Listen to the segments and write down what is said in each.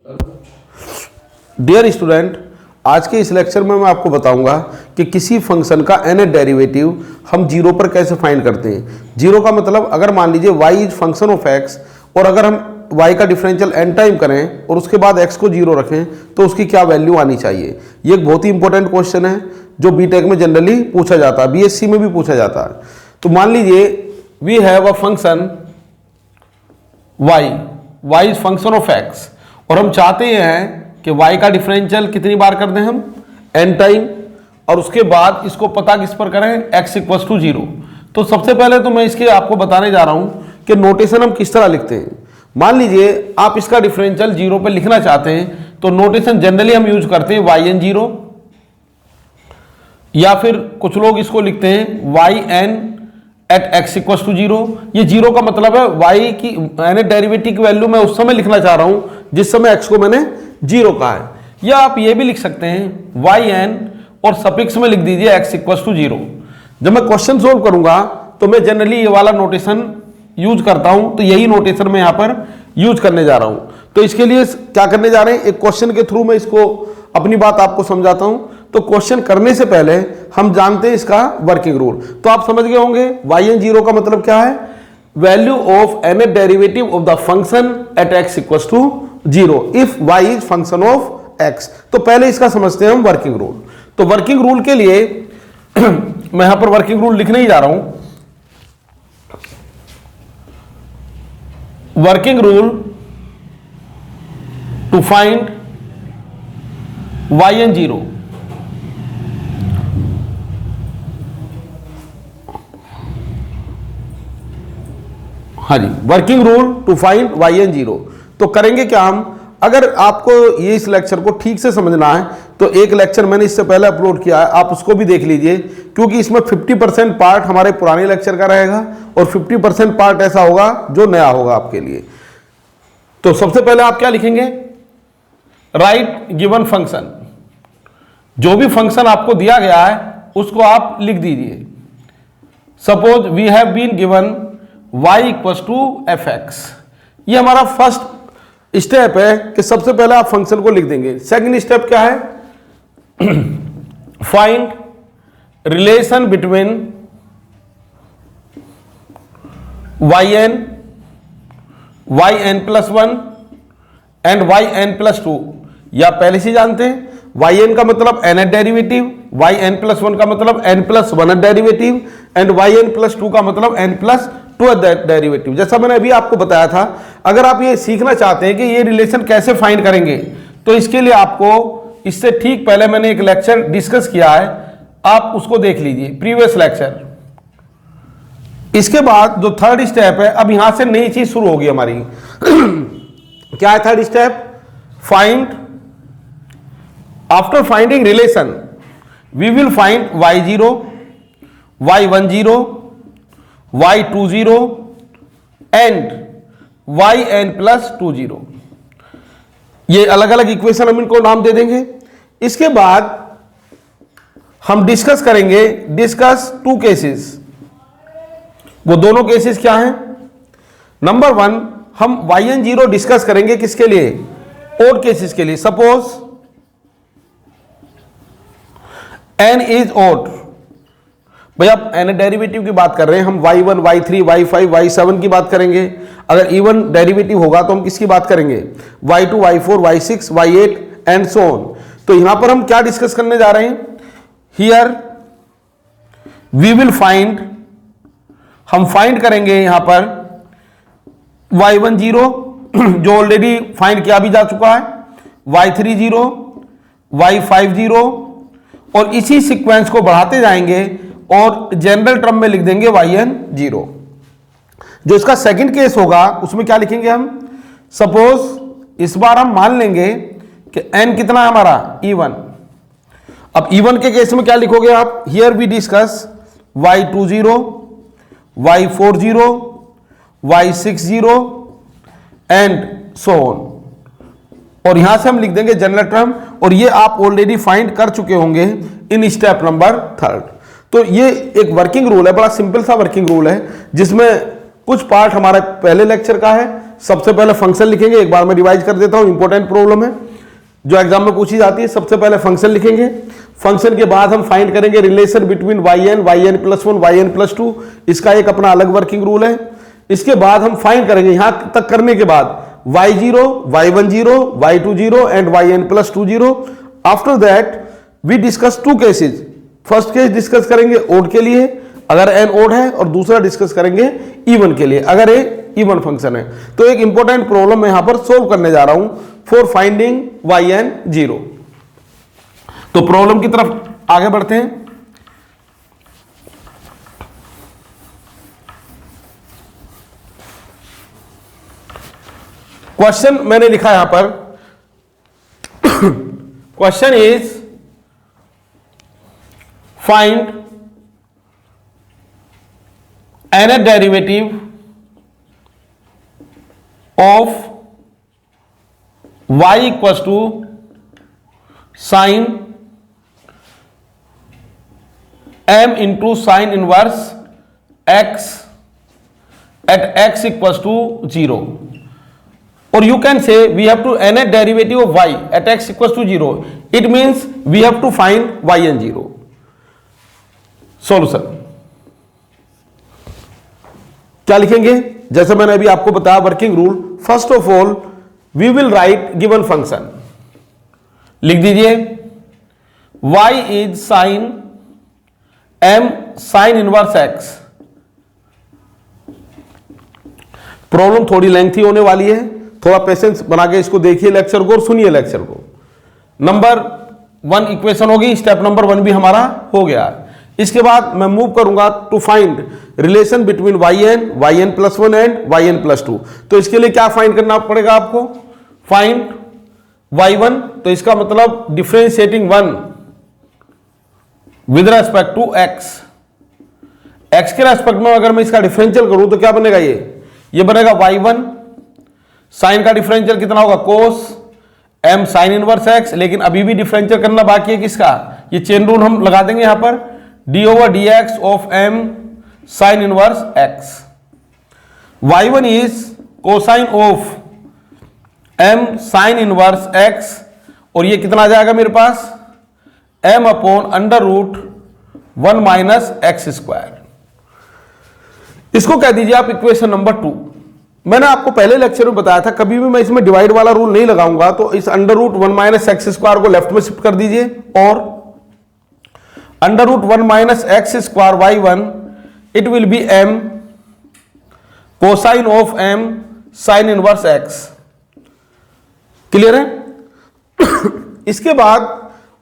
Dear student, आज के इस लेक्चर में मैं आपको बताऊंगा कि किसी फंक्शन का nth डेरिवेटिव हम जीरो पर कैसे फाइंड करते हैं। जीरो का मतलब अगर मान लीजिए y is function of x और अगर हम y का डिफरेंशियल n टाइम करें और उसके बाद x को जीरो रखें तो उसकी क्या वैल्यू आनी चाहिए। ये एक बहुत ही इंपॉर्टेंट क्वेश्चन है जो बीटेक में जनरली पूछा जाता है, बीएससी में भी पूछा जाता है। तो मान लीजिए we have a function y is function of x और हम चाहते हैं कि y का डिफरेंशियल कितनी बार कर दें हम n टाइम और उसके बाद इसको पता किस पर करें x इक्वल्स टू 0। तो सबसे पहले तो मैं इसके आपको बताने जा रहा हूं कि नोटेशन हम किस तरह लिखते हैं। मान लीजिए आप इसका डिफरेंशियल 0 पे लिखना चाहते हैं तो नोटेशन जनरली हम यूज करते हैं yn 0 या फिर कुछ लोग इसको लिखते हैं yn at x equals to 0। ये 0 का मतलब है y की nth डेरिवेटिव की वैल्यू मैं उस समय लिखना चाह रहा हूं जिस समय x को मैंने 0 कहा है। या आप ये भी लिख सकते हैं yn और सफिक्स में लिख दीजिए x इक्वल्स टू 0। जब मैं क्वेश्चन सोल्व करूंगा तो मैं जनरली ये वाला नोटेशन यूज करता हूं, तो यही नोटेशन मैं यहां पर यूज करने जा रहा हूं। तो इसके लिए क्या करने जा रहे हैं, एक क्वेश्चन के थ्रू मैं इसको अपनी बात आपको समझाता हूं। तो क्वेश्चन करने से पहले हम जानते हैं इसका वर्किंग रूल। तो आप समझ गए होंगे yn 0 का मतलब क्या है, value of nth derivative of the function at x equals to 0 if y is function of x। तो पहले इसका समझते हैं हम वर्किंग रूल। तो वर्किंग रूल के लिए मैं यहां पर वर्किंग रूल लिखने ही जा रहा हूं। Working rule to find yn 0। हाँ जी, working rule to find yn 0। तो करेंगे क्या हम, अगर आपको ये इस लेक्चर को ठीक से समझना है तो एक लेक्चर मैंने इससे पहले अपलोड किया है, आप उसको भी देख लीजिए क्योंकि इसमें 50% पार्ट हमारे पुराने लेक्चर का रहेगा और 50% पार्ट ऐसा होगा जो नया होगा आपके लिए। तो सबसे पहले आप क्या लिखेंगे, राइट गिवन फंक्शन। जो भी फंक्शन आपको दिया गया है उसको आप लिख दीजिए। Suppose we have been given y equals to fx। ये हमारा फर्स्ट स्टेप है कि सबसे पहले आप फंक्शन को लिख देंगे। सेकंड स्टेप क्या है, find relation between yn plus 1 and yn plus 2। या पहले से जानते हैं yn का मतलब nth डेरिवेटिव, yn प्लस 1 का मतलब n plus 1th derivative and yn plus 2 का मतलब n प्लस 2th डेरिवेटिव। जैसा मैंने अभी आपको बताया था, अगर आप ये सीखना चाहते हैं कि ये रिलेशन कैसे फाइंड करेंगे तो इसके लिए आपको इससे ठीक पहले मैंने एक लेक्चर डिस्कस किया है, आप उसको देख लीजिए, प्रीवियस लेक्चर। इसके बाद जो थर्ड स्टेप है, अब यहां से नई चीज शुरू होगी हमारी। क्या है third step, find, after finding relation we will find y0, y10, y20 and yn plus 20। ये अलग अलग इक्वेशन हम इनको नाम दे देंगे। इसके बाद हम डिस्कस करेंगे, डिस्कस टू केसेस। वो दोनों केसेस क्या हैं, नंबर 1 हम yn 0 डिस्कस करेंगे किसके लिए, ओड केसेस के लिए। सपोज n इज ओड, भाई आप n डेरिवेटिव की बात कर रहे हैं, हम y1, y3, y5, y7 की बात करेंगे। अगर इवन डेरिवेटिव होगा तो हम किसकी बात करेंगे, y2, y4, y6, y8 and so on. तो यहां पर हम क्या डिस्कस करने जा रहे हैं, हियर वी विल फाइंड, हम फाइंड करेंगे यहां पर y10 जो ऑलरेडी फाइंड किया भी जा चुका है, y30, y50 और इसी सीक्वेंस को बढ़ाते जाएंगे और जनरल टर्म में लिख देंगे yn 0। जो इसका सेकंड केस होगा उसमें क्या लिखेंगे हम, सपोज इस बार हम मान लेंगे कि n कितना है हमारा, e1। अब e1 के केस में क्या लिखोगे आप, here we discuss y20, y40, y60 and so on. और यहां से हम लिख देंगे जनरल टर्म, और ये आप ऑलरेडी फाइंड कर चुके होंगे इन स्टेप नंबर 3। तो ये एक वर्किंग रूल है, बड़ा सिंपल सा वर्किंग रूल है जिसमें कुछ पार्ट हमारा पहले लेक्चर का है सबसे पहले फंक्शन लिखेंगे, एक बार मैं रिवाइज कर देता हूं, इंपॉर्टेंट प्रॉब्लम है जो एग्जाम में पूछी जाती है। सबसे पहले फंक्शन लिखेंगे, फंक्शन के बाद हम फाइंड करेंगे relation between yn plus 1 yn plus 2, इसका एक अपना अलग वर्किंग रूल है। इसके बाद हम फाइंड करेंगे, यहां तक करने के बाद y0, y10, y20 and yn plus 20। After that we discuss two cases. First case discuss करेंगे ओड के लिए अगर एन ओड है, और दूसरा डिस्कस करेंगे इवन के लिए अगर ए इवन फंक्शन है। तो एक इंपॉर्टेंट प्रॉब्लम मैं यहां पर सोल्व करने जा रहा हूं फॉर फाइंडिंग yn0। तो प्रॉब्लम की तरफ आगे बढ़ते हैं। क्वेश्चन मैंने लिखा यहां पर, question is find nth derivative of y equals to sine m into sine inverse x at x equals to 0। और you can say we have to nth derivative of y at x equals to 0. It means we have to find yn0. Solution क्या लिखेंगे? जैसे मैंने अभी आपको बताया working rule, first of all we will write given function, लिख दीजिए y is sine m sine inverse x। Problem थोड़ी लेंथी होने वाली है, थोड़ा पेशेंस बना के इसको देखिए लेक्चर को और सुनिए लेक्चर को। नंबर 1 इक्वेशन होगी, स्टेप नंबर 1 भी हमारा हो गया। इसके बाद मैं मूव करूंगा to find relation between yn plus 1 and yn plus 2। तो इसके लिए क्या फाइंड करना पड़ेगा आपको? फाइंड y1, तो इसका मतलब differentiating 1 with respect to x के रेस्पेक्ट में अगर मैं इसका डिफरेंशियल करूं तो क्या बनेगा? ये बनेगा y1, साइन का डिफरेंशियल कितना होगा? कोस m साइन इनवर्स x। लेकिन अभी भी डिफरेंशियल करना बाकी है किसका? ये चेन रूल हम लगा देंगे यहां पर, d over dx of m sine inverse x। y1 is cosine of m sine inverse x, और ये कितना आ जाएगा मेरे पास? m upon under root 1 minus x square. इसको कह दीजिए आप इक्वेशन नंबर 2। मैंने आपको पहले लेक्चर में बताया था कभी भी मैं इसमें डिवाइड वाला रूल नहीं लगाऊंगा, तो इस under root 1 minus x square को लेफ्ट में शिफ्ट कर दीजिए, और under root 1 minus x square y1 it will be m cosine of m sine inverse x। Clear है? इसके बाद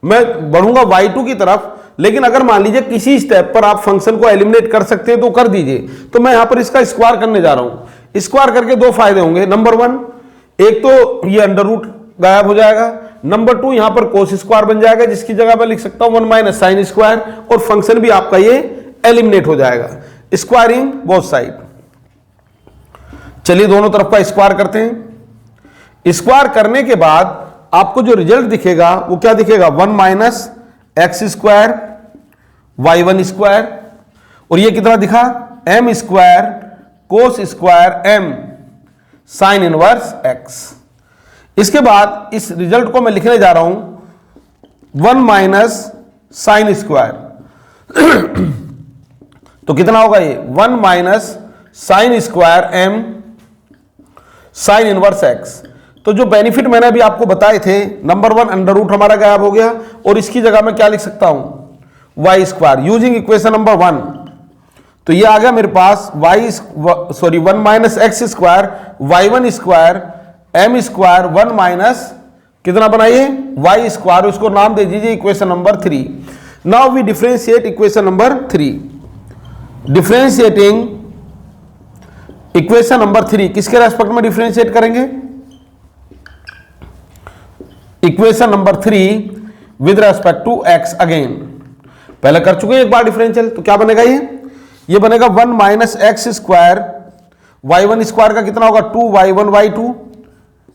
मैं बढ़ूंगा y2 की तरफ, लेकिन अगर मान लीजिए किसी स्टेप पर आप फंक्शन को एलिमिनेट कर सकते हैं तो कर दीजिए। तो मैं यहां पर इसका स्क्वायर करने जा रहा हूं। स्क्वायर करके दो फायदे होंगे। नंबर 1, एक तो ये अंडर रूट गायब हो जाएगा। नंबर 2, यहां पर कोस स्क्वायर बन जाएगा, जिसकी जगह मैं लिख सकता हूं 1 माइनस साइन स्क्वायर, और फंक्शन भी आपका ये एलिमिनेट हो जाएगा। Squaring both side. चलिए दोनों तरफ का स्क्वायर करते हैं। स्क्वायर करने के बाद आपको जो रिजल्ट दिखेगा वो क्या दिखेगा? 1 minus x square y1 square, और ये कितना दिखा? m square cos square m sine inverse x। इसके बाद इस रिजल्ट को मैं लिखने जा रहा हूं 1 माइनस साइन स्क्वायर। तो कितना होगा ये? 1 minus sine square m sine inverse x। तो जो बेनिफिट मैंने अभी आपको बताए थे, नंबर 1 अंडर रूट हमारा गायब हो गया, और इसकी जगह मैं क्या लिख सकता हूं? y square using equation number 1। तो ये आ गया मेरे पास 1 minus x square y1 square m square 1 minus कितना बनाइए? y square. उसको नाम दे दीजिए equation number 3। Now we differentiate equation number 3। Differentiating equation number 3 किसके रेस्पेक्ट में डिफरेंशिएट करेंगे? Equation number 3 with respect to x again. पहले कर चुके हैं एक बार डिफरेंशियल, तो क्या बनेगा? ये बनेगा 1 minus x square y1 square का कितना होगा? 2y1 y2,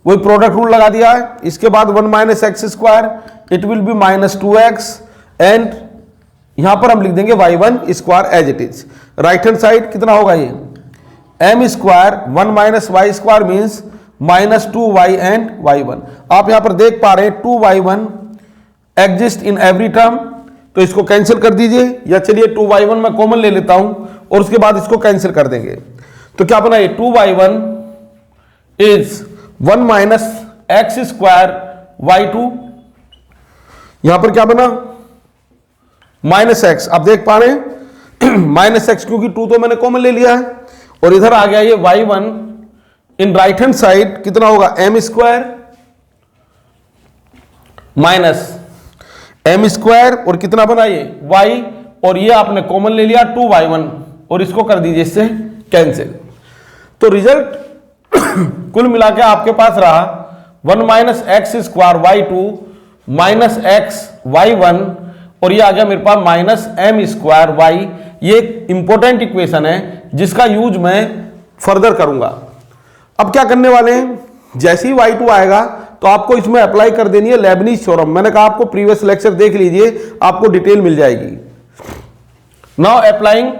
वही प्रोडक्ट रूल लगा दिया है। इसके बाद 1 minus x square it will be minus 2x, and यहां पर हम लिख देंगे y1 स्क्वायर as it is. Right hand side कितना होगा? ये m square 1 minus y square means -2y and y1। आप यहां पर देख पा रहे हैं 2y1 exist in every term, तो इसको कैंसिल कर दीजिए, या चलिए 2y1 मैं कॉमन ले लेता हूं और उसके बाद इसको कैंसिल कर देंगे। तो क्या बना ये 2y1 is 1 minus x square y2, यहां पर क्या बना माइनस एक्स, आप देख पा रहे हैं माइनस एक्स क्योंकि 2 तो मैंने कॉमन ले लिया है, और इधर आ गया ये y1 in right hand side कितना होगा m square minus m square और कितना बना ये y, और ये आपने कॉमन ले लिया 2y1 और इसको कर दीजिए इससे कैंसिल। तो रिजल्ट कुल मिला के आपके पास रहा 1 minus x square y2 minus x y1, और ये आ गया मेरे पास माइनस एम स्क्वायर y। ये एक इंपॉर्टेंट इक्वेशन है जिसका यूज मैं फर्दर करूंगा। अब क्या करने वाले हैं, जैसे ही y2 आएगा तो आपको इसमें अप्लाई कर देनी है लेबनीज थ्योरम। मैंने कहा आपको प्रीवियस लेक्चर देख लीजिए, आपको डिटेल मिल जाएगी। नाउ अप्लाइंग,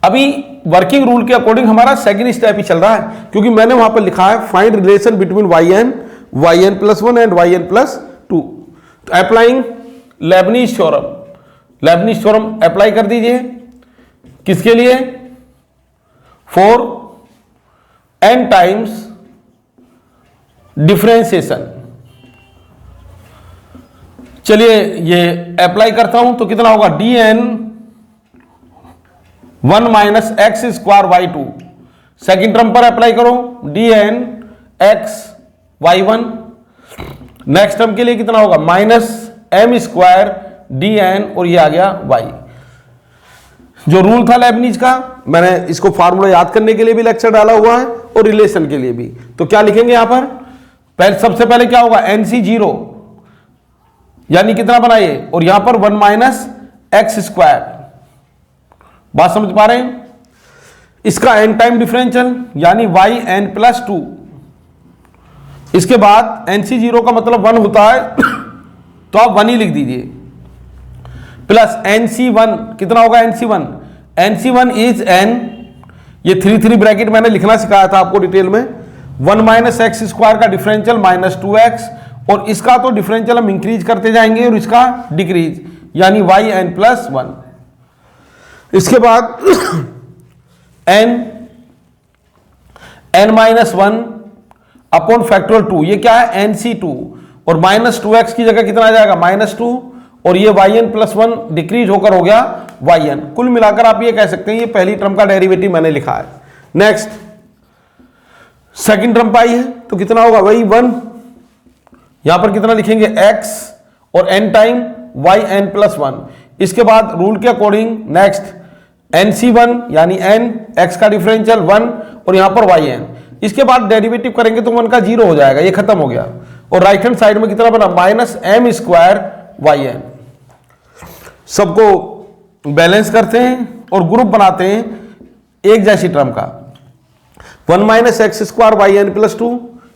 अभी वर्किंग रूल के अकॉर्डिंग हमारा सेकंड स्टेप ही चल रहा है, क्योंकि मैंने वहां पर लिखा है find relation between yn plus 1 and yn plus 2। Applying Lebanese theorem, Lebanese theorem apply कर दीजिए किसके लिए, फॉर n टाइम्स डिफरेंशिएशन। चलिए ये अप्लाई करता हूं तो कितना होगा dn 1 minus x square y2, second term पर अप्लाई करो dn x y1, next term के लिए कितना होगा माइनस एम स्क्वायर dn, और ये आ गया y। जो रूल था लेबनीज का, मैंने इसको फार्मूला याद करने के लिए भी लेक्चर डाला हुआ है और रिलेशन के लिए भी। तो क्या लिखेंगे यहां पर, पहले सबसे पहले क्या होगा NC0 यानी कितना बना ये, और यहां पर 1 माइनस एक्स स्क्वायर, बात समझ पा रहे हैं। इसका n टाइम डिफरेंशियल यानी yn प्लस 2, इसके बाद NC0 का मतलब 1 होता है तो आप 1 ही लिख दीजिए, प्लस NC1 कितना होगा NC1 इज n, ये 3 ब्रैकेट मैंने लिखना सिखाया था आपको डिटेल में, 1 माइनस एक्स स्क्वायर का डिफरेंशियल माइनस 2x, और इसका तो डिफरेंशियल हम इंक्रीज करते जाएंगे और इसका डिक्रीज यानी yn प्लस 1। इसके बाद n माइनस 1 अपॉन फैक्टोरियल 2, ये क्या है NC2, और माइनस 2x की जगह कितना आ जाएगा -2, और ये yn प्लस 1 डिक्रीज होकर हो गया yn। कुल मिलाकर आप ये कह सकते हैं ये पहली टर्म का डेरिवेटिव मैंने लिखा है। नेक्स्ट सेकंड टर्म पाई है तो कितना होगा वही 1, यहां पर कितना लिखेंगे x और n टाइम yn प्लस 1। इसके बाद रूल के अकॉर्डिंग नेक्स्ट NC1 यानी n, x का डिफरेंशियल 1 और यहां पर yn। इसके बाद डेरिवेटिव करेंगे तो 1 का 0 हो जाएगा, ये खत्म हो गया, और राइट हैंड साइड में कितना बना माइनस एम स्क्वायर yn। सबको बैलेंस करते हैं और ग्रुप बनाते हैं एक जैसी टर्म का, 1 minus x square yn plus 2,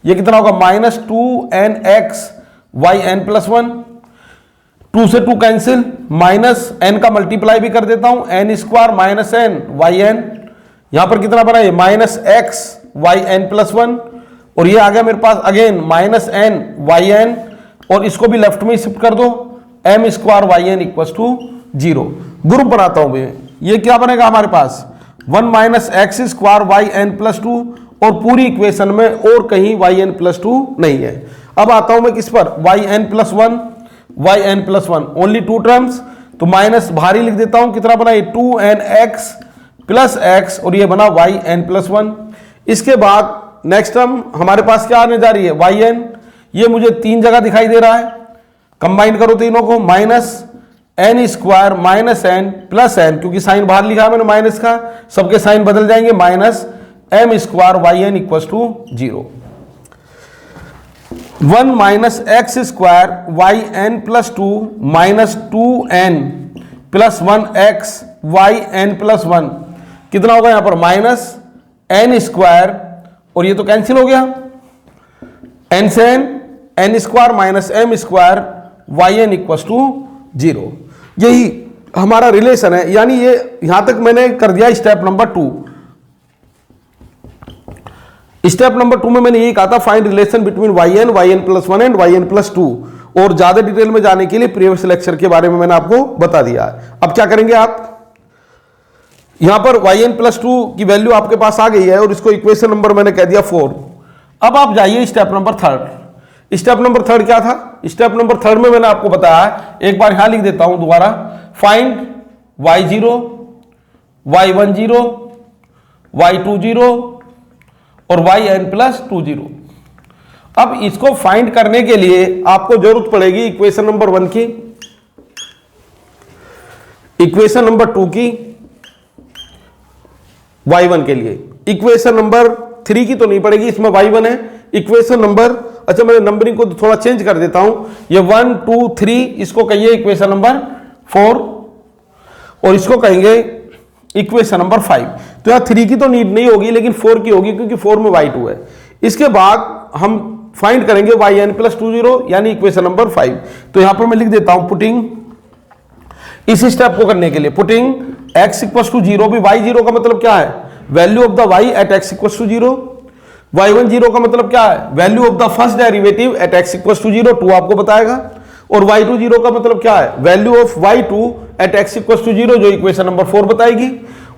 ये कितना होगा -2nx yn प्लस 1, 2 से 2 कैंसिल, माइनस n का मल्टीप्लाई भी कर देता हूं n square minus n yn, यहां पर कितना बना ये -x yn प्लस 1, और ये आ गया मेरे पास अगेन -n yn, और इसको भी लेफ्ट में शिफ्ट कर दो m square yn equal to 0। Group बनाता हूं मैं, ये क्या बनेगा हमारे पास 1 minus x square yn plus 2, और पूरी इक्वेशन में और कहीं yn प्लस 2 नहीं है। अब आता हूं मैं किस पर yn प्लस 1 ओनली 2 टर्म्स, तो माइनस भारी लिख देता हूं, कितना बना ये 2nx प्लस x, और ये बना yn प्लस 1। इसके बाद नेक्स्ट टर्म हमारे पास क्या आने जा रही है yn, ये मुझे 3 जगह दिखाई दे रहा है, कंबाइन करो तीनों को, minus n square minus n plus n, क्योंकि साइन बाहर लिखा है मैंने माइनस का, सबके साइन बदल जाएंगे, minus m square yn equal to 0। 1 minus x square yn plus 2 minus 2n plus 1x yn plus 1, कितना होगा यहां पर माइनस n स्क्वायर, और ये तो कैंसिल हो गया, n से n square minus m square yn equal to 0। यही हमारा रिलेशन है, यानी ये यहां तक मैंने कर दिया स्टेप नंबर 2। स्टेप नंबर 2 में मैंने यही कहा था, find relation between y n plus 1 and y n plus 2, और ज्यादा डिटेल में जाने के लिए प्रीवियस लेक्चर के बारे में मैंने आपको बता दिया है। अब क्या करेंगे आप, यहां पर वाई एन प्लस 2 की वैल्यू आपके पास आ गई है और इसको इक्वेशन नंबर मैंने कह दिया 4। अब आप जाइए स्टेप नंबर 3। स्टेप नंबर 3 क्या था, स्टेप नंबर 3 में मैंने आपको बताया, एक बार यहां लिख देता हूं दोबारा, फाइंड y0, y10, y20 और yn प्लस 20। अब इसको फाइंड करने के लिए आपको जरूरत पड़ेगी इक्वेशन नंबर 1 की, इक्वेशन नंबर 2 की, y1 के लिए, इक्वेशन नंबर 3 की तो नहीं पड़ेगी, इसमें y1 है, इक्वेशन नंबर, अच्छा मैं नंबरिंग को थोड़ा चेंज कर देता हूं, ये 1 2 3 इसको कहिए इक्वेशन नंबर 4 और इसको कहेंगे इक्वेशन नंबर 5। तो यहां 3 की तो नीड नहीं होगी लेकिन 4 की होगी क्योंकि 4 में y2 है। इसके बाद हम फाइंड करेंगे yn प्लस 20 यानी इक्वेशन नंबर 5। तो यहां पर मैं लिख देता हूं पुटिंग, इस स्टेप को करने के लिए पुटिंग x इक्वल्स टू 0, भी y0 का मतलब क्या है, value of the y at x equals to 0, y10 का मतलब क्या है, value of the first derivative at x equals to 0, 2 आपको बताएगा, और y20 का मतलब क्या है, value of y2 at x equals to 0 जो इक्वेशन नंबर 4 बताएगी,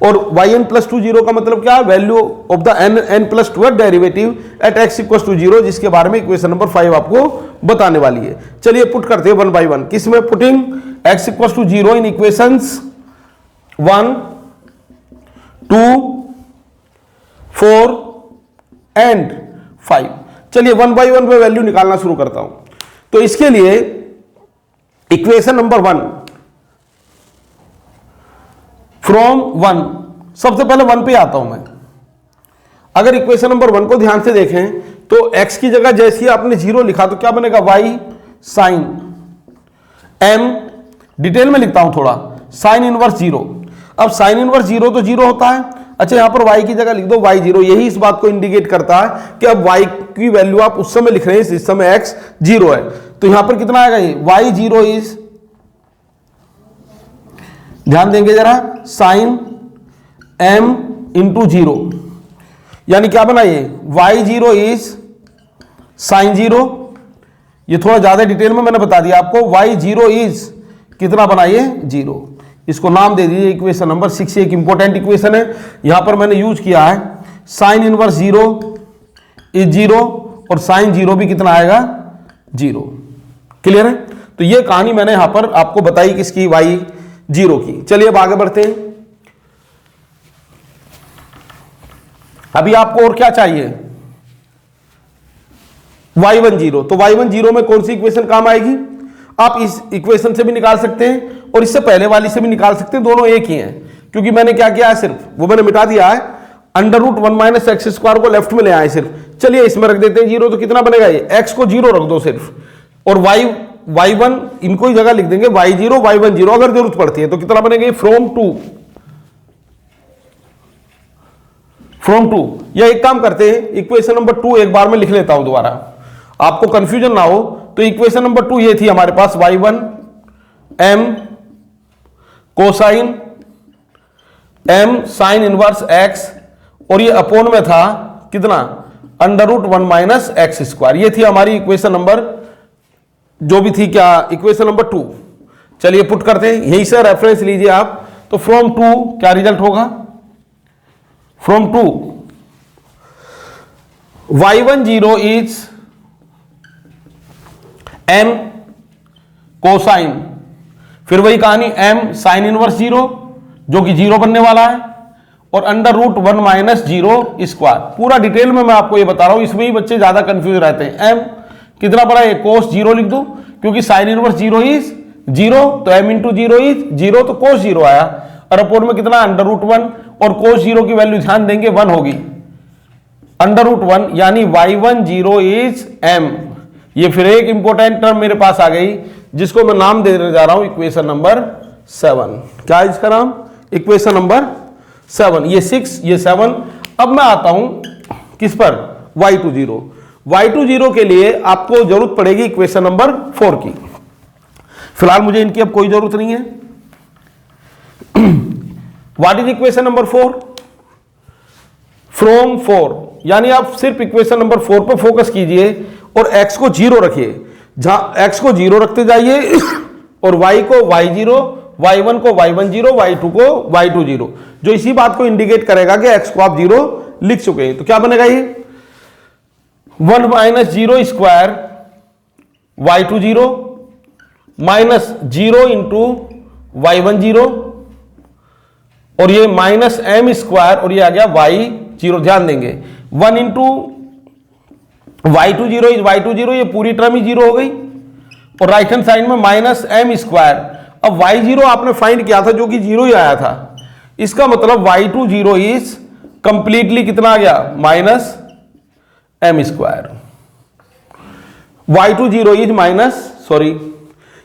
और yn प्लस 20 का मतलब क्या है, value of the n plus 2 derivative at x equals to 0 जिसके बारे में इक्वेशन नंबर 5 आपको बताने वाली है। चलिए पुट करते हैं 1 बाय 1। किसमें putting x equals to 0 in equations 1 2 4 and 5। चलिए 1 बाय 1 में वैल्यू निकालना शुरू करता हूं। तो इसके लिए इक्वेशन नंबर 1 फ्रॉम 1, सबसे पहले 1 पे आता हूं मैं। अगर इक्वेशन नंबर 1 को ध्यान से देखें तो x की जगह जैसे ही आपने 0 लिखा तो क्या बनेगा, y साइन m, डिटेल में लिखता हूं थोड़ा, साइन इनवर्स 0। अब साइन इनवर्स 0 तो 0 होता है, अच्छा यहां पर y की जगह लिख दो y0, यही इस बात को इंडिकेट करता है कि अब y की वैल्यू आप उस समय लिख रहे हैं, इस समय x 0 है, तो यहां पर कितना आएगा, ये y0 इज, ध्यान देंगे जरा, साइन m इंटू 0, यानी क्या बना ये, y0 इज साइन 0। ये थोड़ा ज्यादा डिटेल में मैंने बता दिया आपको, y0 इज कितना बना ये 0। इसको नाम दे दीजिए इक्वेशन नंबर 6। एक इंपॉर्टेंट इक्वेशन है, यहां पर मैंने यूज किया है साइन इनवर्स 0 इज 0 और साइन 0 भी कितना आएगा 0। क्लियर है। तो ये कहानी मैंने यहां पर आपको बताई किसकी, y0 की। चलिए अब आगे बढ़ते हैं। अभी आपको और क्या चाहिए, y10। तो y10 में कौन सी इक्वेशन काम आएगी, आप इस इक्वेशन से भी निकाल सकते हैं और इससे पहले वाली से भी निकाल सकते हैं, दोनों एक ही हैं, क्योंकि मैंने क्या किया है, सिर्फ वो मैंने मिटा दिया है, √1 माइनस एक्स स्क्वायर को लेफ्ट में ले आए सिर्फ। चलिए इसमें रख देते हैं 0, तो कितना बनेगा ये, x को 0 रख दो सिर्फ, और y1 इनको ही जगह लिख देंगे y0 y10, अगर जरूरत पड़ती है तो कितना बनेगा, फ्रॉम 2। या एक काम करते हैं, इक्वेशन नंबर 2 एक बार में लिख लेता हूं दोबारा, आपको कंफ्यूजन ना हो। तो इक्वेशन नंबर 2 ये थी हमारे पास, y1 m cosine m sine inverse x, और ये अपोन में था कितना, √1 माइनस एक्स स्क्वायर। ये थी हमारी इक्वेशन नंबर, जो भी थी क्या, इक्वेशन नंबर 2। चलिए पुट करते हैं, यही से रेफरेंस लीजिए आप। तो फ्रॉम 2 क्या रिजल्ट होगा, from 2 y10 is m cosine, फिर वही कहानी m साइन इनवर्स 0 जो कि 0 बनने वाला है, और √1 माइनस 0 स्क्वायर। पूरा डिटेल में मैं आपको ये बता रहा हूं, इसमें ही बच्चे ज्यादा कंफ्यूज रहते हैं। m कितना बड़ा है, कोस 0 लिख दो, क्योंकि साइन इनवर्स 0 इज 0, तो m इंटू 0 इज 0, तो कोस 0 आया, और अपोन में कितना √1, और कोस 0 की वैल्यू ध्यान देंगे 1 होगी, √1 यानी y10 इज m। ये फिर एक इंपॉर्टेंट टर्म मेरे पास आ गई जिसको मैं नाम देने जा रहा हूं इक्वेशन नंबर 7। क्या है इसका नाम, इक्वेशन नंबर 7। ये 6 ये 7। अब मैं आता हूं किस पर, y20। y20 के लिए आपको जरूरत पड़ेगी इक्वेशन नंबर 4 की, फिलहाल मुझे इनकी अब कोई जरूरत नहीं है। What is equation number 4, from 4 यानी आप सिर्फ इक्वेशन नंबर 4 पर फोकस कीजिए और x को 0 रखिए। जहां x को 0 रखते जाइए और y को y0, y1 को y10, y2 को y20, जो इसी बात को इंडिकेट करेगा कि x को आप 0 लिख चुके हैं। तो क्या बनेगा ये 1 minus 0 square y20 minus 0 into y10 और ये माइनस m स्क्वायर और ये आ गया y0। ध्यान देंगे 1 इंटू y20 इज y20, ये पूरी टर्म ही 0 हो गई और राइट हैंड साइड में माइनस m स्क्वायर। अब y0 आपने फाइंड किया था जो कि 0 ही आया था, इसका मतलब y20 इज कंप्लीटली कितना आ गया minus m square. y20 is minus, sorry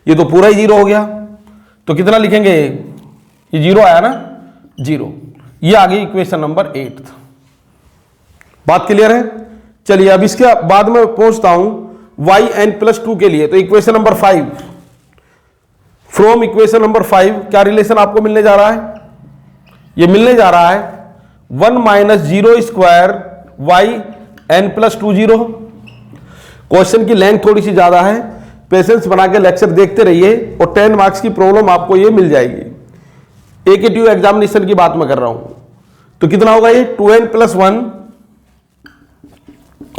ये तो पूरा ही 0 हो गया, तो कितना लिखेंगे, ये 0 आया ना, 0। ये आ गई इक्वेशन नंबर 8। बात क्लियर है? चलिए अब इसके बाद में पहुंचता हूं yn+2 के लिए। तो equation number 5, from equation number 5 क्या रिलेशन आपको मिलने जा रहा है? ये मिलने जा रहा है 1 माइनस 0 स्क्वायर yn+2 0। क्वेश्चन की लेंथ थोड़ी सी ज्यादा है, पेशेंस बना के लेक्चर देखते रहिए और 10 मार्क्स की प्रॉब्लम आपको ये मिल जाएगी। AKTU एग्जामिनेशन की बात मैं कर रहा हूं। तो कितना होगा ये 2n+1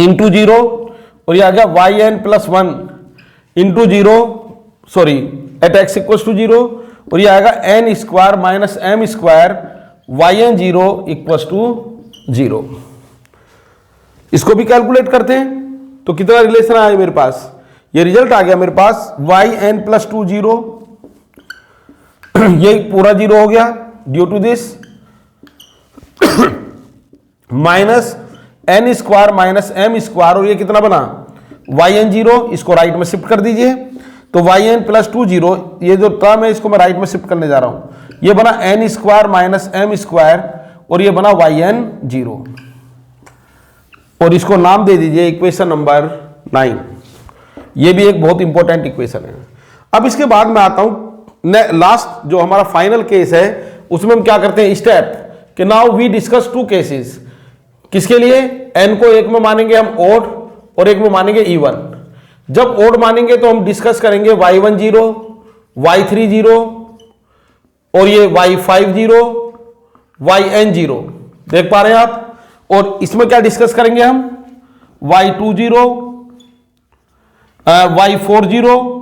इंटू 0 और ये आ गया yn+1 into 0, sorry at x equal to 0 और ये आएगा n square minus m square yn0 equal to 0। इसको भी कैलकुलेट करते हैं तो कितना रिलेशन आया मेरे पास, ये रिजल्ट आ गया मेरे पास yn+2 0, ये पूरा 0 हो गया due to this minus n square minus m square और ये कितना बना yn0, इसको राइट में शिफ्ट कर दीजिए तो yn+2 0, ये जो टर्म है इसको मैं राइट में शिफ्ट करने जा रहा हूं, ये बना n square minus m square और ये बना yn0 और इसको नाम दे दीजिए इक्वेशन नंबर 9। ये भी एक बहुत इंपॉर्टेंट इक्वेशन है। अब इसके बाद मैं आता हूं लास्ट जो हमारा फाइनल केस है, उसमें हम क्या करते हैं स्टेप कि नाउ वी डिस्कस 2 केसेस। किसके लिए? n को एक में मानेंगे हम ओड और एक में मानेंगे इवन। जब ओड मानेंगे तो हम डिस्कस करेंगे y10, y30 और ये y50, yn0, देख पा रहे हैं आप। और इसमें क्या डिस्कस करेंगे हम y20, y40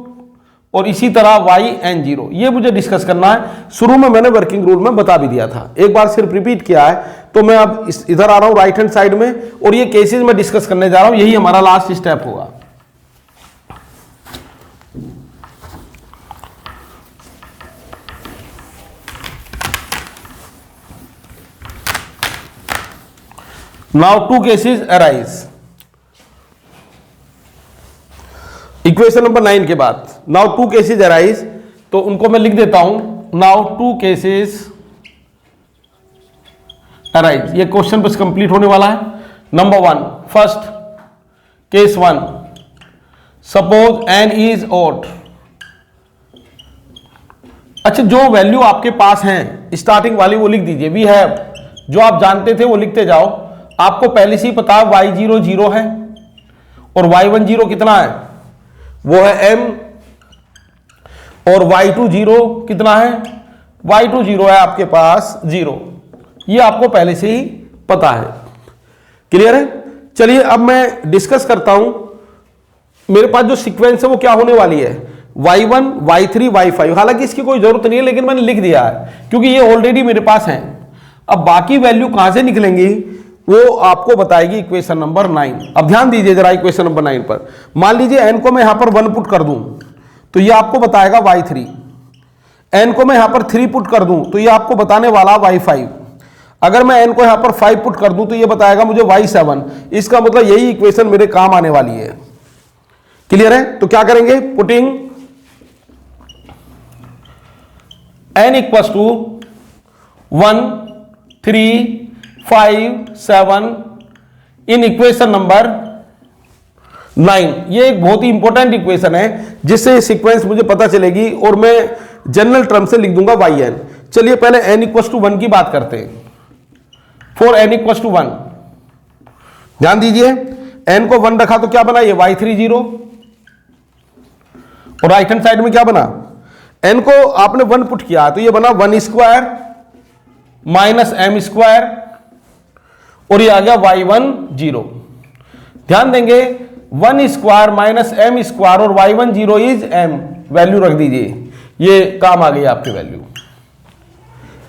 और इसी तरह yn0, ये मुझे डिस्कस करना है। शुरू में मैंने वर्किंग रूल में बता भी दिया था, एक बार सिर्फ रिपीट किया है। तो मैं अब इधर आ रहा हूं राइट हैंड साइड में और ये केसेस में डिस्कस करने जा रहा हूं, यही हमारा लास्ट स्टेप होगा। Now 2 cases arise. Equation number 9 के बाद नाउ 2 केसेस अराइज, तो उनको मैं लिख देता हूं। नाउ 2 केसेस अराइज, ये क्वेश्चन बस कंप्लीट होने वाला है। Number 1, first case 1, suppose n is odd. अच्छा, जो वैल्यू आपके पास है स्टार्टिंग वाली वो लिख दीजिए, वी हैव, जो आप जानते थे वो लिखते जाओ। आपको पहले से ही पता है y0 0 है और y10 कितना है, वो है m, और y20 कितना है, y20 है आपके पास 0, ये आपको पहले से ही पता है। क्लियर है? चलिए अब मैं डिस्कस करता हूं। मेरे पास जो सीक्वेंस है वो क्या होने वाली है, y1, y3, y5। हालांकि इसकी कोई जरूरत नहीं है लेकिन मैंने लिख दिया है क्योंकि ये ऑलरेडी मेरे पास है। अब बाकी वैल्यू कहां से निकलेंगी वो आपको बताएगी इक्वेशन नंबर 9। अब ध्यान दीजिए जरा इक्वेशन नंबर 9 पर। मान लीजिए n को मैं यहां पर 1 पुट कर दूं तो ये आपको बताएगा y3, n को मैं यहां पर 3 पुट कर दूं तो ये आपको बताने वाला y5, अगर मैं n को यहां पर 5 पुट कर दूं तो ये बताएगा मुझे y7। इसका मतलब यही इक्वेशन मेरे काम आने वाली है। क्लियर है? तो क्या करेंगे, putting n equals to 1, 3, 5, 7 in equation number 9। ये एक बहुत ही इंपॉर्टेंट इक्वेशन है जिससे सीक्वेंस मुझे पता चलेगी और मैं जनरल टर्म से लिख दूंगा yn। चलिए पहले n इक्वल्स टू 1 की बात करते हैं। फॉर n इक्वल्स टू 1 ध्यान दीजिए, n को 1 रखा तो क्या बना, ये y3 0, और राइट हैंड साइड में क्या बना, n को आपने 1 पुट किया तो ये बना 1 स्क्वायर माइनस m स्क्वायर, और ये आ गया y1 0। ध्यान देंगे 1 स्क्वायर माइनस m स्क्वायर और y1 0 इज m, वैल्यू रख दीजिए, ये काम आ गई आपकी वैल्यू।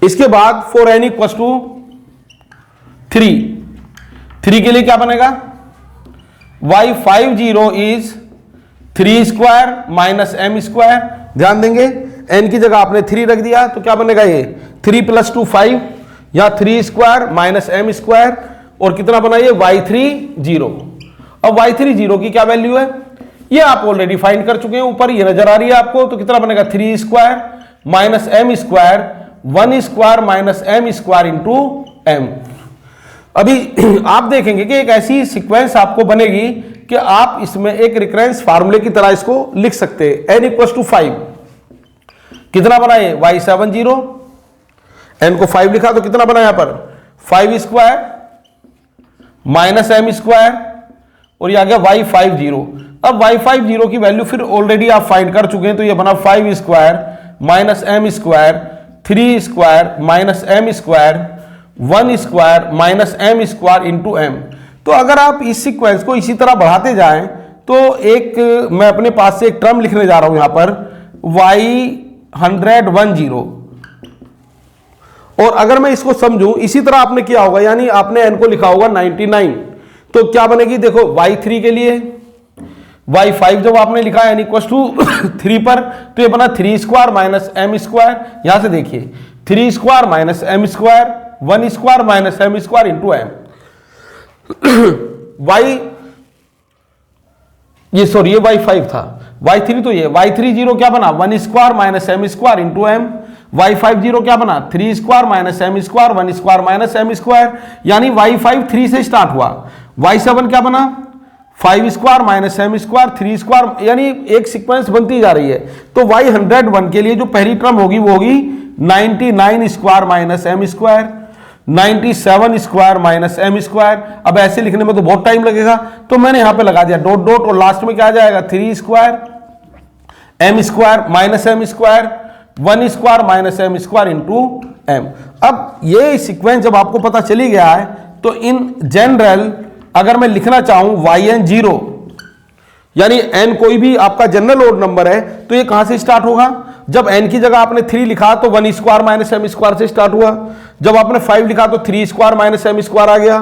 इसके बाद फॉर n इक्वल टू 3 के लिए क्या बनेगा, y5 0 is 3 square minus m square. ध्यान देंगे n की जगह आपने 3 रख दिया तो क्या बनेगा, ये 3 + 2 5, या 3 स्क्वायर माइनस m स्क्वायर, और कितना बना ये y3 0। अब y3 0 की क्या वैल्यू है, ये आप ऑलरेडी फाइंड कर चुके हैं, ऊपर ये नजर आ रही है आपको, तो कितना बनेगा 3 square minus m square, 1 square minus m square into m। अभी आप देखेंगे कि एक ऐसी सीक्वेंस आपको बनेगी कि आप इसमें एक रिकरेंस फार्मूले की तरह इसको लिख सकते हैं। n = 5 कितना बना ये y7 0, n को 5 लिखा तो कितना बना यहां पर 5 स्क्वायर माइनस m स्क्वायर, और ये आ गया y5 0। अब y5 0 की वैल्यू फिर ऑलरेडी आप फाइंड कर चुके हैं, तो ये बना 5 square minus m square, 3 square minus m square, 1 square minus m square into m। तो अगर आप इस सीक्वेंस को इसी तरह बढ़ाते जाएं तो एक मैं अपने पास से एक टर्म लिखने जा रहा हूं यहां पर y100 0, और अगर मैं इसको समझूं इसी तरह आपने किया होगा, यानी आपने n को लिखा होगा 99, तो क्या बनेगी देखो y3 के लिए y5 जब आपने लिखा n = 3 पर, तो ये बना 3 स्क्वायर माइनस m स्क्वायर, यहां से देखिए 3 square minus m square, 1 square minus m square into m। ये y5 था, y3 तो ये y3 0 क्या बना 1 square minus m square into m, y5 0 क्या बना 3 square minus m square, 1 square minus m square, यानी y5 3 से स्टार्ट हुआ, y7 क्या बना 5 square minus m square, 3 square, यानी एक सीक्वेंस बनती जा रही है। तो y101 के लिए जो पहली टर्म होगी वो होगी 99 square minus m square, 97 square minus m square. अब ऐसे लिखने में तो बहुत टाइम लगेगा, तो मैंने यहां पे लगा दिया डॉट डॉट, और लास्ट में क्या आ जाएगा 3 square m square minus m square, 1 square minus m square into m। अब ये सीक्वेंस जब आपको पता चली गया है तो इन जनरल अगर मैं लिखना चाहूं yn 0, यानी n कोई भी आपका जनरल ओड नंबर है, तो ये कहां से स्टार्ट होगा, जब n की जगह आपने 3 लिखा तो 1 स्क्वायर माइनस m स्क्वायर से स्टार्ट हुआ, जब आपने 5 लिखा तो 3 स्क्वायर माइनस m स्क्वायर आ गया,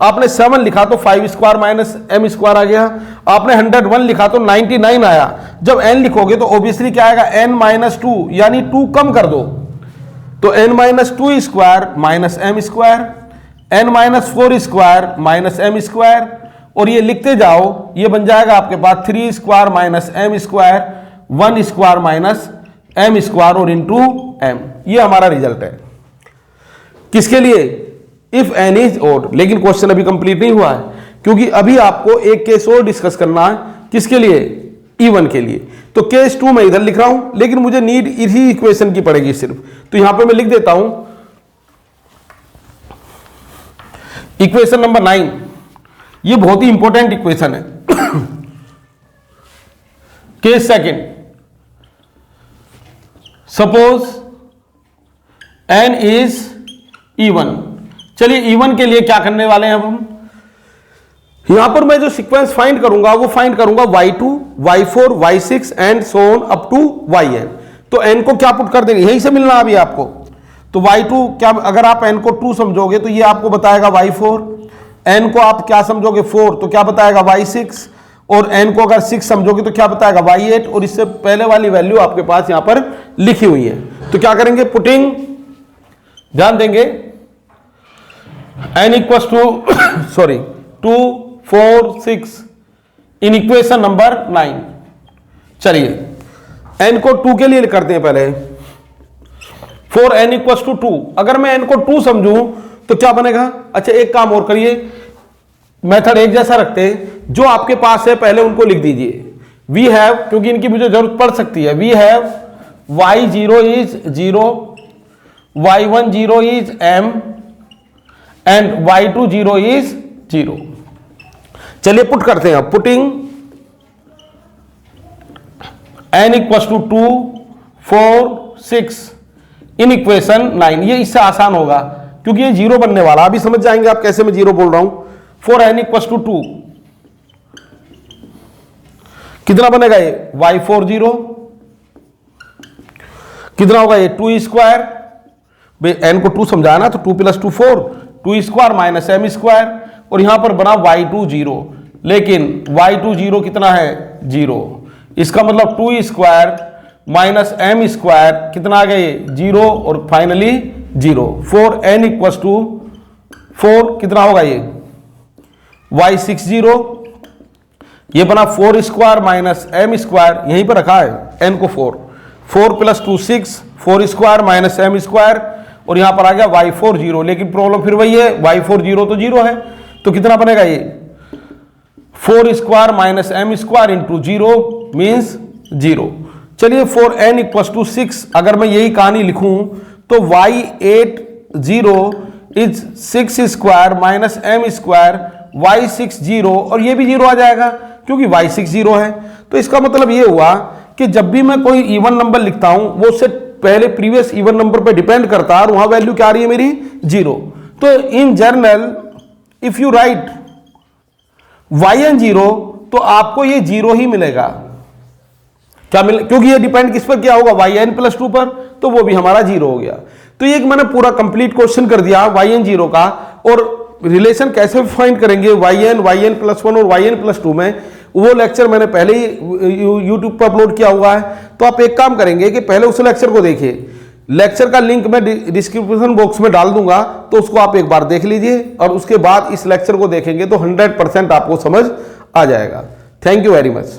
आपने 7 लिखा तो 5 स्क्वायर माइनस m स्क्वायर आ गया, आपने 101 लिखा तो 99 आया। जब n लिखोगे तो ऑब्वियसली क्या आएगा n-2, यानी 2 कम कर दो, तो n-2 square minus m square, n-4 square minus m square, और ये लिखते जाओ, ये बन जाएगा आपके पास 3 square minus m square, 1 square minus m square और इंटू m। ये हमारा रिजल्ट है किसके लिए, इफ n इज ओड। लेकिन क्वेश्चन अभी कंप्लीट नहीं हुआ है, क्योंकि अभी आपको एक केस और डिस्कस करना है, किसके लिए, E1 के लिए। तो केस 2 मैं इधर लिख रहा हूं, लेकिन मुझे नीड इसी इक्वेशन की पड़ेगी सिर्फ, तो यहां पे मैं लिख देता हूं इक्वेशन नंबर 9। ये बहुत ही इंपॉर्टेंट इक्वेशन है। Case second, suppose n is E1। चलिए E1 के लिए क्या करने वाले हैं अब हम, यहां पर मैं जो सीक्वेंस फाइंड करूंगा वो फाइंड करूंगा y2, y4, y6 and so on up to yn। तो n को क्या पुट कर देंगे, यहीं से मिलना अभी आपको, तो y2 क्या, अगर आप n को 2 समझोगे तो ये आपको बताएगा y4, n को आप क्या समझोगे 4 तो क्या बताएगा y6, और n को अगर 6 समझोगे तो क्या बताएगा y8, और इससे पहले वाली वैल्यू आपके पास यहां पर लिखी हुई है। तो क्या करेंगे, पुटिंग, ध्यान देंगे n equals to 2, 4, 6 in equation number 9। चलिए n को 2 के लिए करते हैं पहले, फॉर n इक्वल्स टू 2। अगर मैं n को 2 समझूं तो क्या बनेगा, अच्छा एक काम और करिए, मेथड एक जैसा रखते हैं, जो आपके पास है पहले उनको लिख दीजिए। वी हैव, क्योंकि इनकी मुझे जरूरत पड़ सकती है, we have y0 is 0, y1 0 is m and y2 0 is 0। चलिए पुट करते हैं, putting n equals to 2, 4, 6 in equation 9। ये इससे आसान होगा क्योंकि ये जीरो बनने वाला, अभी समझ जाएंगे आप कैसे मैं जीरो बोल रहा हूं। 4n इक्वल्स टू 2 कितना बनेगा ये y40, कितना होगा ये 2 स्क्वायर, n को 2 समझाया ना, तो 2 + 2 4, 2 स्क्वायर माइनस m स्क्वायर, और यहां पर बना y20, लेकिन y20 कितना है 0, इसका मतलब 2 स्क्वायर माइनस m स्क्वायर कितना आ गया ये 0, और फाइनली 0। 4n इक्वल्स टू 4 कितना होगा ये y60, ये बना 4 स्क्वायर माइनस m स्क्वायर, यहीं पर रखा है n को 4 + 2 6, 4 स्क्वायर माइनस m स्क्वायर, और यहां पर आ गया y40, लेकिन प्रॉब्लम फिर वही है, y40 तो 0 है, तो कितना बनेगा ये 4 square minus m square into 0 means 0। चलिए 4n इक्वल्स टू 6 अगर मैं यही कहानी लिखूं तो y80 is 6 square minus m square y60, और ये भी 0 आ जाएगा क्योंकि y60 है। तो इसका मतलब ये हुआ कि जब भी मैं कोई इवन नंबर लिखता हूं वो उससे पहले प्रीवियस इवन नंबर पे डिपेंड करता है, और वहां वैल्यू क्या आ रही है मेरी 0। तो in general if you right yn 0 तो आपको ये 0 ही मिलेगा, क्या मिले, क्योंकि ये डिपेंड किस पर क्या होगा yn + 2 पर, तो वो भी हमारा 0 हो गया। तो ये मैंने पूरा कंप्लीट क्वेश्चन कर दिया yn 0 का, और रिलेशन कैसे फाइंड करेंगे yn +1 और yn +2 में, वो लेक्चर मैंने पहले ही यूट्यूब पर अपलोड किया हुआ है। तो आप एक काम करेंगे कि पहले उस लेक्चर को देखिए, लेक्चर का लिंक मैं डिस्क्रिप्शन बॉक्स में डाल दूंगा, तो उसको आप एक बार देख लीजिए, और उसके बाद इस लेक्चर को देखेंगे तो 100% आपको समझ आ जाएगा। Thank you very much.